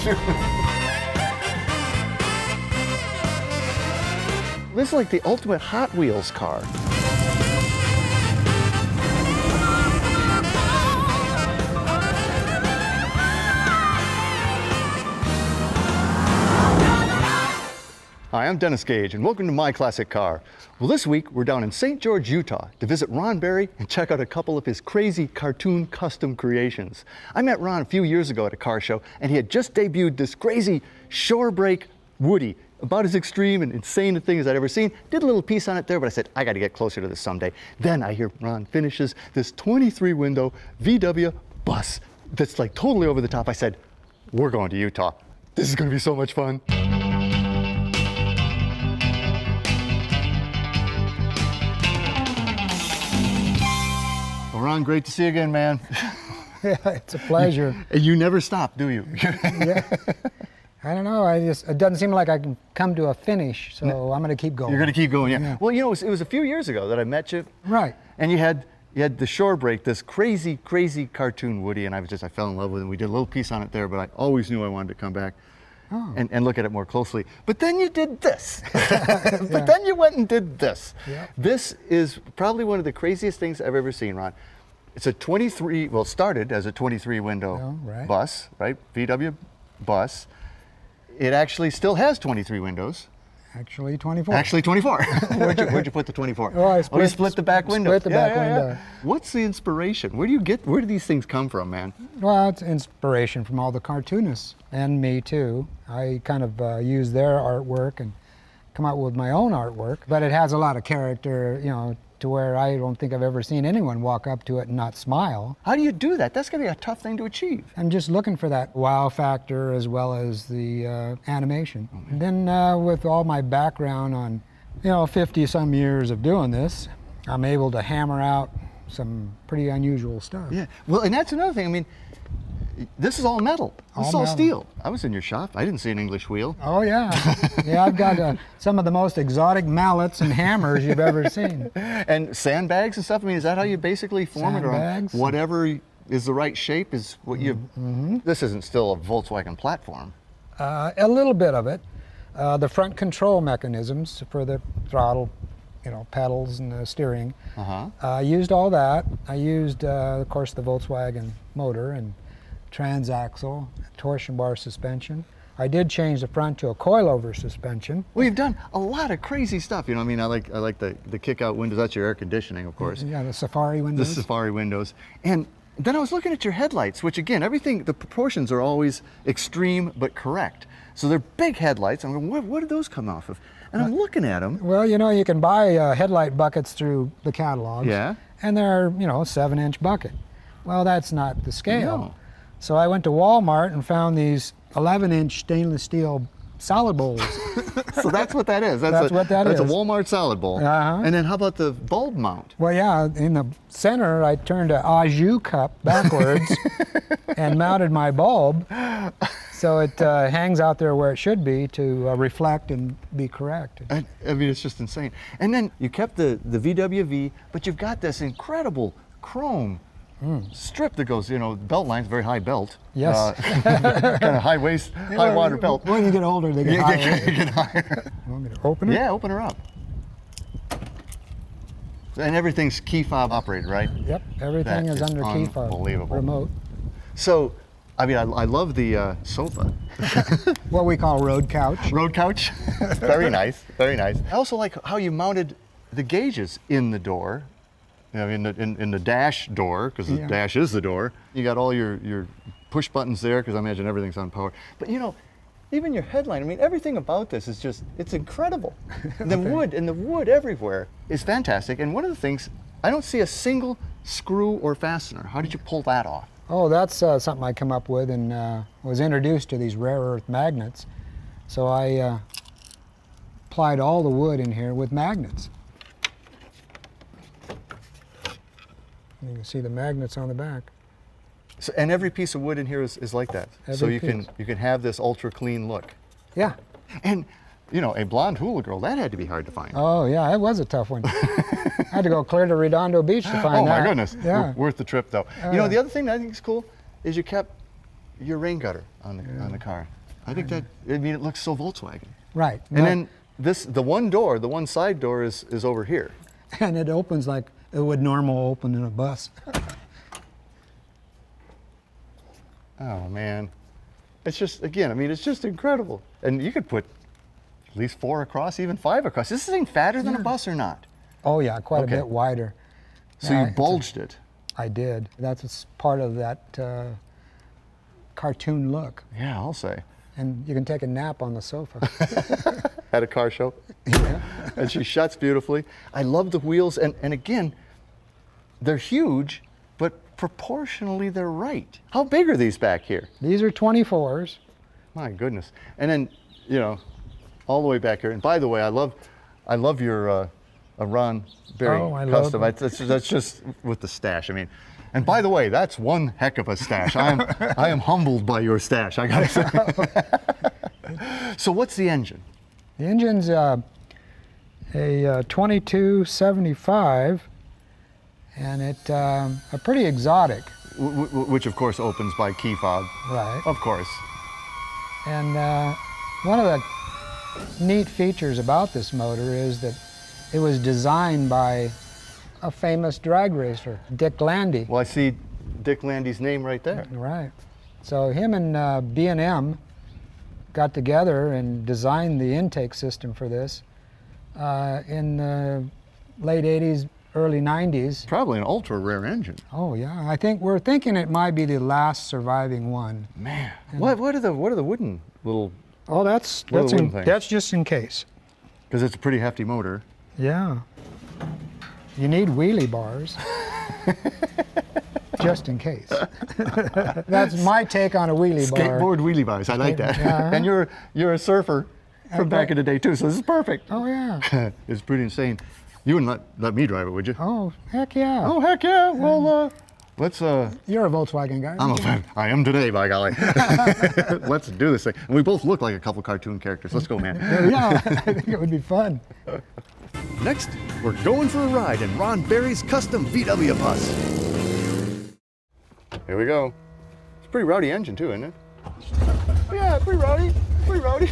This is like the ultimate Hot Wheels car. Hi, I'm Dennis Gage, and welcome to My Classic Car. Well, this week we're down in St. George, Utah to visit Ron Berry and check out a couple of his crazy cartoon custom creations. I met Ron a few years ago at a car show, and he had just debuted this crazy Shorebreak Woody, about as extreme and insane a thing as I'd ever seen. Did a little piece on it there, but I said, I gotta get closer to this someday. Then I hear Ron finishes this 23-window VW bus that's like totally over the top. I said, we're going to Utah. This is gonna be so much fun. Well, Ron, great to see you again, man. Yeah, it's a pleasure. And you never stop, do you? Yeah. I don't know, it doesn't seem like I can come to a finish, so I'm gonna keep going. You're gonna keep going, yeah. Well, you know, it was a few years ago that I met you. Right. And you had the Shorebreak, this crazy, crazy cartoon Woody, and I fell in love with it. We did a little piece on it there, but I always knew I wanted to come back and look at it more closely. But then you did this. But then you went and did this. Yeah. This is probably one of the craziest things I've ever seen, Ron. It's a 23, well, it started as a 23-window bus, right? VW bus. It actually still has 23 windows. Actually 24. Actually 24. Where'd you put the 24? Oh, you split the back window. Split the back window. Yeah. What's the inspiration? Where do these things come from, man? Well, it's inspiration from all the cartoonists, and me too. I kind of use their artwork and come out with my own artwork, but it has a lot of character, you know, to where I don't think I've ever seen anyone walk up to it and not smile. How do you do that? That's gonna be a tough thing to achieve. I'm just looking for that wow factor as well as the animation. And then with all my background on, you know, 50-some years of doing this, I'm able to hammer out some pretty unusual stuff. Yeah, well, and that's another thing. I mean, this is all metal. This is all steel. I was in your shop. I didn't see an English wheel. Oh, yeah. Yeah, I've got some of the most exotic mallets and hammers you've ever seen. And sandbags and stuff. I mean, is that how you basically form it? Or whatever is the right shape is what you... This isn't still a Volkswagen platform. A little bit of it. The front control mechanisms for the throttle, you know, pedals and the steering. I used all that. I used, of course, the Volkswagen motor and transaxle, torsion bar suspension. I did change the front to a coilover suspension. Well, you've done a lot of crazy stuff. You know, I mean, I like the kick-out windows. That's your air conditioning, of course. Yeah, the Safari windows. The Safari windows. And then I was looking at your headlights, which again, everything, the proportions are always extreme but correct. So they're big headlights. I'm going, what did those come off of? And I'm looking at them. Well, you know, you can buy headlight buckets through the catalogs. Yeah. And they're, you know, a 7-inch bucket. Well, that's not the scale. No. So I went to Walmart and found these 11-inch stainless steel salad bowls. So that's what that is. That's what that is. That's a Walmart salad bowl. And then how about the bulb mount? Well, yeah, in the center, I turned an au jus cup backwards and mounted my bulb. So it hangs out there where it should be to reflect and be correct. I mean, it's just insane. And then you kept the VWV, but you've got this incredible chrome strip that goes, you know, belt line's very high belt. Yes. Kind of high waist, high water belt. When you get older, they get higher. You get higher. You want me to open it? Yeah, open her up. And everything's key fob operated, right? Yep, everything is under key fob. Unbelievable. Remote. So, I mean, I love the sofa. What we call road couch. Road couch. Very nice, very nice. I also like how you mounted the gauges in the door. You know, in the dash door, because the dash is the door. You got all your push buttons there, because I imagine everything's on power. But you know, even your headline, I mean, everything about this is just, it's incredible. The wood everywhere is fantastic. And one of the things, I don't see a single screw or fastener. How did you pull that off? Oh, that's something I come up with and was introduced to these rare earth magnets. So I applied all the wood in here with magnets. You can see the magnets on the back. So, and every piece of wood in here is like that. So you can have this ultra clean look. Yeah. And you know, a blonde hula girl, that had to be hard to find. Oh yeah, it was a tough one. I had to go clear to Redondo Beach to find that. Oh my goodness. Yeah. Worth the trip though. You know, the other thing that I think is cool is you kept your rain gutter on the car. I think that, I mean, it looks so Volkswagen. Right. And then the one side door is over here. And it opens like it would normal open in a bus. Oh man, it's just, again, I mean, it's just incredible. And you could put at least 4 across, even 5 across. Is this thing fatter than a bus or not? Oh yeah, quite a bit wider. So you bulged it. I did. That's part of that cartoon look. Yeah, I'll say. And you can take a nap on the sofa. At a car show. Yeah. And she shuts beautifully. I love the wheels, and again, they're huge, but proportionally they're right. How big are these back here? These are 24s. My goodness. And then, you know, all the way back here. And by the way, I love your Ron Berry custom. That's just with the stash. I mean, and by the way, that's one heck of a stash. I am humbled by your stash, I gotta say. So what's the engine? The engine's a 2275, and it's a pretty exotic. Which of course opens by key fob. Right. Of course. And one of the neat features about this motor is that it was designed by a famous drag racer, Dick Landy. Well, I see Dick Landy's name right there. Right. So him and B&M got together and designed the intake system for this in the late 80s, early 90s. Probably an ultra rare engine. Oh yeah, I think we're thinking it might be the last surviving one. Man, what are the wooden little? Oh, that's just in case. Because it's a pretty hefty motor. Yeah. You need wheelie bars. Just in case. That's my take on a wheelie bar. Skateboard wheelie bars, I like that. And you're a surfer from back in the day too, so this is perfect. Oh yeah. It's pretty insane. You wouldn't let me drive it, would you? Oh, heck yeah. Oh, heck yeah. Well, let's... You're a Volkswagen guy. I am today, by golly. Let's do this thing. And we both look like a couple cartoon characters. Let's go, man. Yeah, I think it would be fun. Next, we're going for a ride in Ron Berry's custom VW bus. Here we go. It's a pretty rowdy engine too, isn't it? Yeah, pretty rowdy. Pretty rowdy.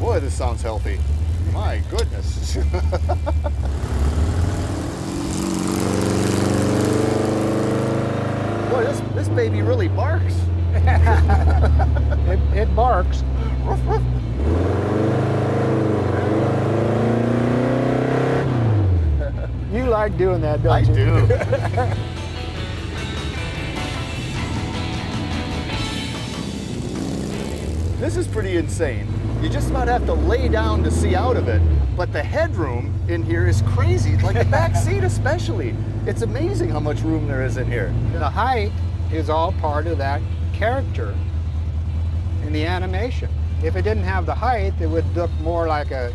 Boy, this sounds healthy. My goodness. Boy, this baby really barks. It barks. You like doing that, don't you? I do. This is pretty insane. You just about have to lay down to see out of it, but the headroom in here is crazy, like the back seat especially. It's amazing how much room there is in here. The height is all part of that character in the animation. If it didn't have the height, it would look more like a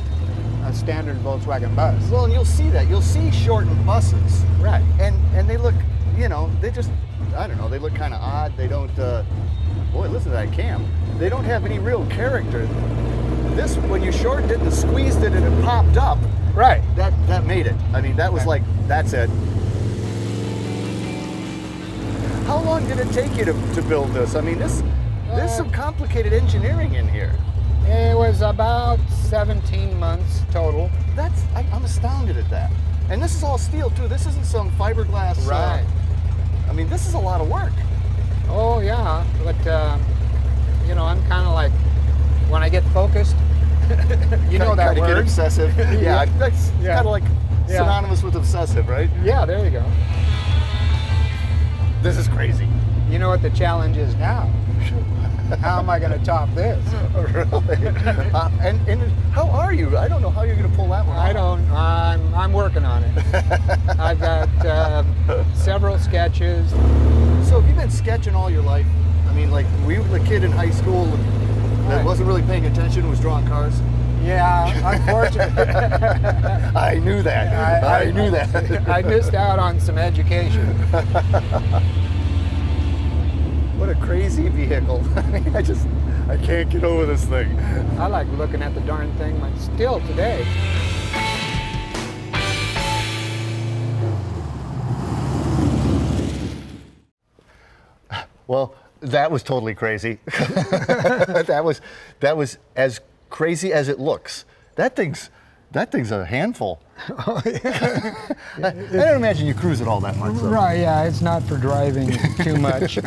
standard Volkswagen bus. Well, and you'll see that. You'll see shortened buses. Right. And they look, you know, they just, I don't know, they look kind of odd. They don't, boy, listen to that cam. They don't have any real character. This, when you shortened it and squeezed it and it popped up, right. That made it. I mean, that was like, that's it. How long did it take you to build this? I mean, there's some complicated engineering in here. It was about 17 months total. I'm astounded at that. And this is all steel too. This isn't some fiberglass. Right. I mean, this is a lot of work. Oh yeah, but you know, I'm kind of like, when I get focused, you know that word. Get obsessive. Yeah, that's kind of like synonymous with obsessive, right? Yeah, there you go. This is crazy. You know what the challenge is now? How am I going to top this? Really? And how are you? I don't know how you're going to pull that one off. I don't. I'm working on it. I've got several sketches. So have you been sketching all your life? I mean, like, were you the kid in high school that wasn't really paying attention, was drawing cars? Yeah, unfortunately. I knew that. I knew that. I missed out on some education. What a crazy vehicle. I mean, I can't get over this thing. I like looking at the darn thing still today. Well, that was totally crazy. that was as crazy as it looks. That thing's a handful. Oh, yeah. I don't imagine you cruise it all that much, though. Right, yeah, it's not for driving too much.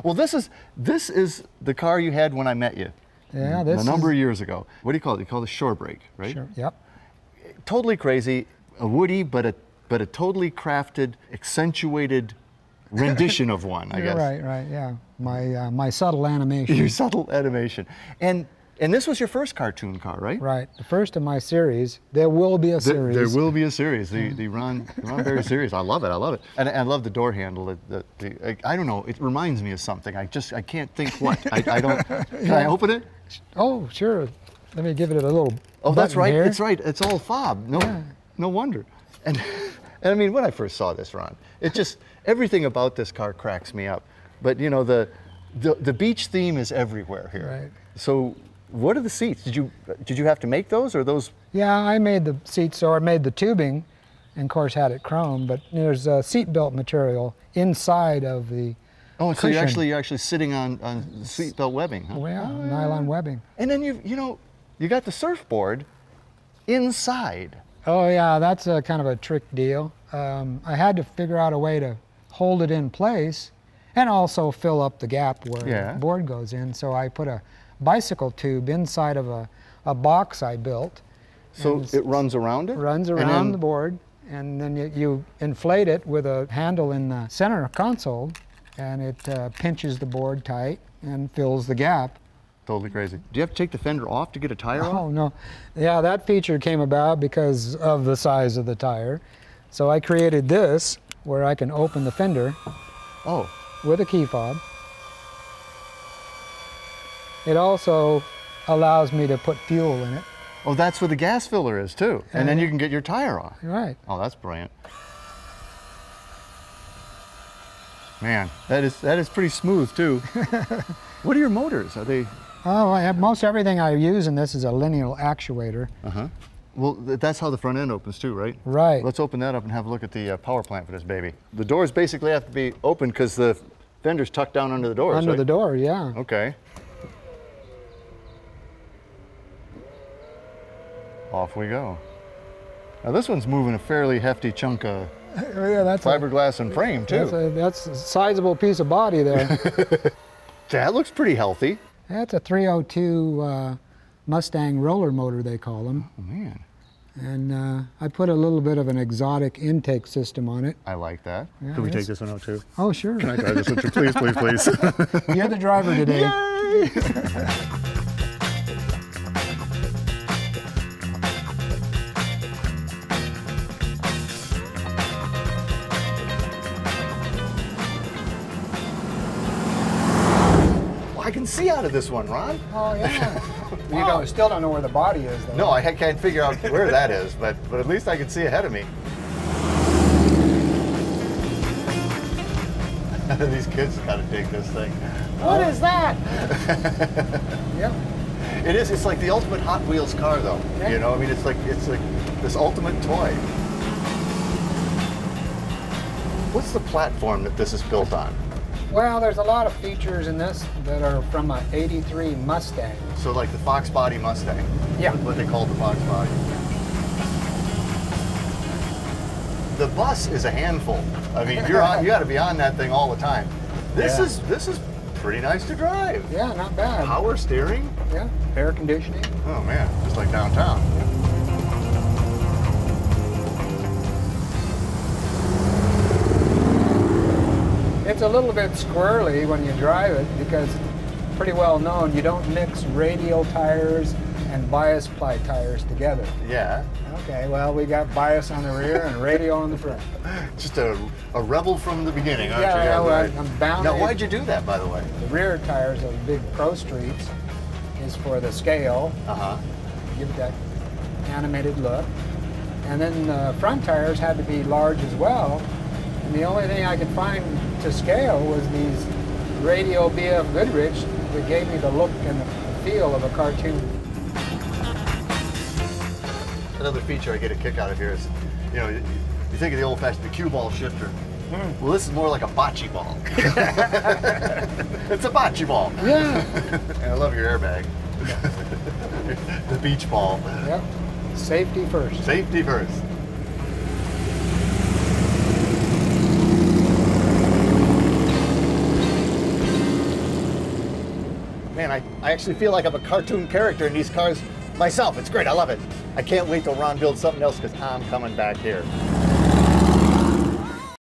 Well, this is the car you had when I met you. Yeah, a number of years ago. What do you call it? You call it a Shorebreak, right? Sure. Yep. Totally crazy, a woody, but a totally crafted, accentuated rendition of one, I guess. Right, yeah. My subtle animation. Your subtle animation. And this was your first cartoon car, right? Right, the first of my series. There will be a series. There will be a series, the Ron Berry series. I love it. And I love the door handle. I don't know, it reminds me of something. I can't think what. I don't, can I open it? Oh, sure. Let me give it a little Oh, that's right, here. it's right. It's all fob. No wonder. And I mean, when I first saw this, Ron, everything about this car cracks me up. But you know, the beach theme is everywhere here. Right. So what are the seats? Did you have to make those, or those? Yeah, I made the seats, so I made the tubing, and of course had it chrome, but there's a seat belt material inside of the Oh, so cushion. you're actually sitting on seat belt webbing, huh? Well, yeah, nylon webbing. And then you got the surfboard inside. Oh yeah, that's a kind of a trick deal. I had to figure out a way to hold it in place and also fill up the gap where the board goes in. So I put a bicycle tube inside of a box I built. So it runs around it? Runs around the board, and then you inflate it with a handle in the center console, and it pinches the board tight and fills the gap. Totally crazy. Do you have to take the fender off to get a tire off? Oh, no. Yeah, that feature came about because of the size of the tire. So I created this, where I can open the fender with a key fob. It also allows me to put fuel in it. Oh, that's where the gas filler is, too. And then you can get your tire off. Right. Oh, that's brilliant. Man, that is pretty smooth, too. What are your motors? Are they? Oh, most everything I use in this is a linear actuator. Uh-huh. Well, that's how the front end opens too, right? Right. Let's open that up and have a look at the power plant for this baby. The doors basically have to be open because the fender's tucked down under the doors, Under right? the door, yeah. Okay. Off we go. Now this one's moving a fairly hefty chunk of fiberglass and frame too. That's a sizable piece of body there. That looks pretty healthy. That's a 302 Mustang roller motor, they call them. Oh, man. And I put a little bit of an exotic intake system on it. I like that. Yeah, Can we take this one out too? Oh, sure. Can I drive this one too? Please, please, please. You're the driver today. Yay! I can see out of this one, Ron. Oh, yeah. You still don't know where the body is, though. No, I can't figure out where that is, but at least I can see ahead of me. These kids gotta dig this thing. What is that? Yep. It is. It's like the ultimate Hot Wheels car, though. Yeah. You know, I mean, it's like this ultimate toy. What's the platform that this is built on? Well, there's a lot of features in this that are from an '83 Mustang. So like the Fox Body Mustang. Yeah. What they call the Fox Body. The bus is a handful. I mean, you got to be on that thing all the time. This is pretty nice to drive. Yeah, not bad. Power steering. Yeah, air conditioning. Oh man, just like downtown. It's a little bit squirrely when you drive it because it's pretty well known you don't mix radial tires and bias ply tires together. Yeah. Okay, well, we got bias on the rear and radial on the front. Just a rebel from the beginning, aren't you? Yeah, well, right. I'm bound. Now, why'd you do that, by the way? The rear tires of big Pro Streets is for the scale. Uh-huh. Give it that animated look. And then the front tires had to be large as well. And the only thing I could find to scale was these Radio BF Goodrich that gave me the look and the feel of a cartoon. Another feature I get a kick out of here is, you know, you think of the old-fashioned cue ball shifter. Well, this is more like a bocce ball. It's a bocce ball. Yeah. And I love your airbag. The beach ball. Yep. Safety first. Safety first. Man, I actually feel like I'm a cartoon character in these cars myself. It's great. I love it. I can't wait till Ron builds something else because I'm coming back here.